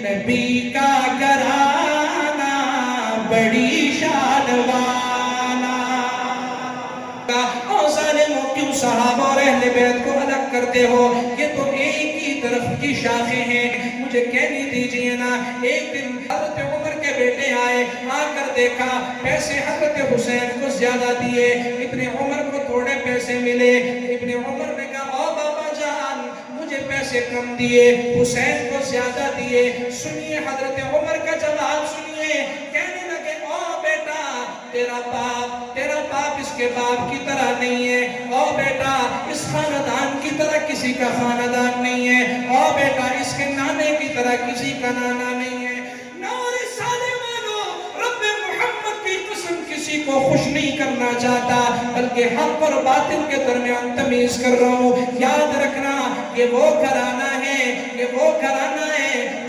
نبی کا گھرانہ بڑی شان والا۔ او ظالموں، کیوں صحابہ اور اہل بیت کو الگ کرتے ہو؟ یہ تو ایک ہی طرف کی شاخیں ہیں۔ مجھے کہنے دیجئے نا، ایک دن حضرت عمر کے بیٹے آئے، آ کر دیکھا پیسے حضرت حسین کو زیادہ دیے، ابن عمر کو تھوڑے پیسے ملے۔ ابن عمر نے کہا او بابا جان، مجھے پیسے کم دیے، حسین کو زیادہ دیے۔ سنیے حضرت عمر کا جواب سنیے، کہنے لگے او بیٹا، تیرا باپ اس کے باپ کی طرح نہیں ہے، او بیٹا اس خاندان کی طرح کسی کا خاندان نہیں ہے، او بیٹا اس کے نانے کی طرح کسی کا نانا نہیں ہے۔ نور سالمانو، رب محمد کی قسم کسی کو خوش نہیں کرنا چاہتا، بلکہ حق اور باطل کے درمیان تمیز کر رہا ہوں۔ یاد رکھنا، یہ وہ گھرانہ ہے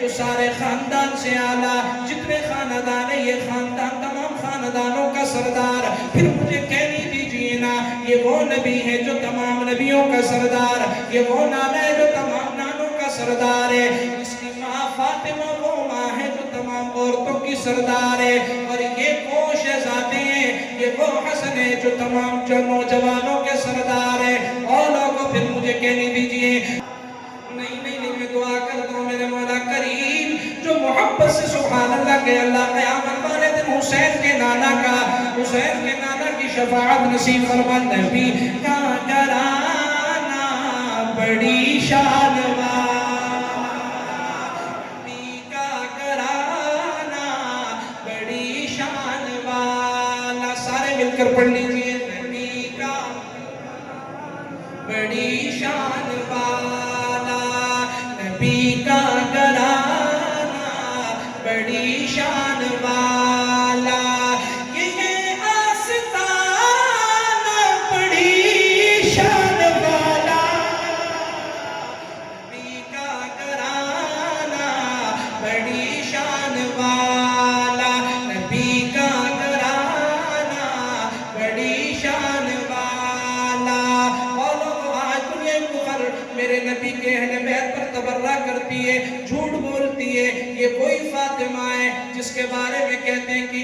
جو سارے خاندان سے اعلیٰ، جتنے خاندان ہیں یہ خاندان تمام خاندانوں کا سردار۔ پھر مجھے کہنے دیجئے نا، یہ وہ نبی ہے جو تمام نبیوں کا سردار، یہ وہ نانا ہے جو تمام نانوں کا سردار ہے، اس کی ماں فاطمہ وہ ماں ہے جو تمام عورتوں کی سردار ہے، اور یہ وہ شہزادے ہیں، یہ وہ حسن ہے جو تمام نوجوانوں کے سردار ہے۔ اور لوگوں پھر مجھے کہنے دیجئے، نہیں میں دعا کرتا ہوں میرے مولا کریم جو محبت سے سبحان اللہ کہ اللہ قیامت والے دن حسین کے نانا کی شفاعت نصیب فرما۔ نبی کا گھرانہ بڑی شان والا، نبی کا گھرانہ بڑی شان والا۔ سارے مل کر پڑھ لیجئے، نبی کا بڑی شان والا، نبی کا گھرانہ بڑی شان والا، یہ آستانہ بڑی شان والا، نبی کا گھرانہ بڑی شان والا، نبی کا گھرانہ بڑی شان والا۔ میرے نبی کے اہل بیت پر تبرہ کرتی ہے، جھوٹ بولتی ہے، یہ وہی فاطمہ ہے جس کے بارے میں کہتے ہیں کہ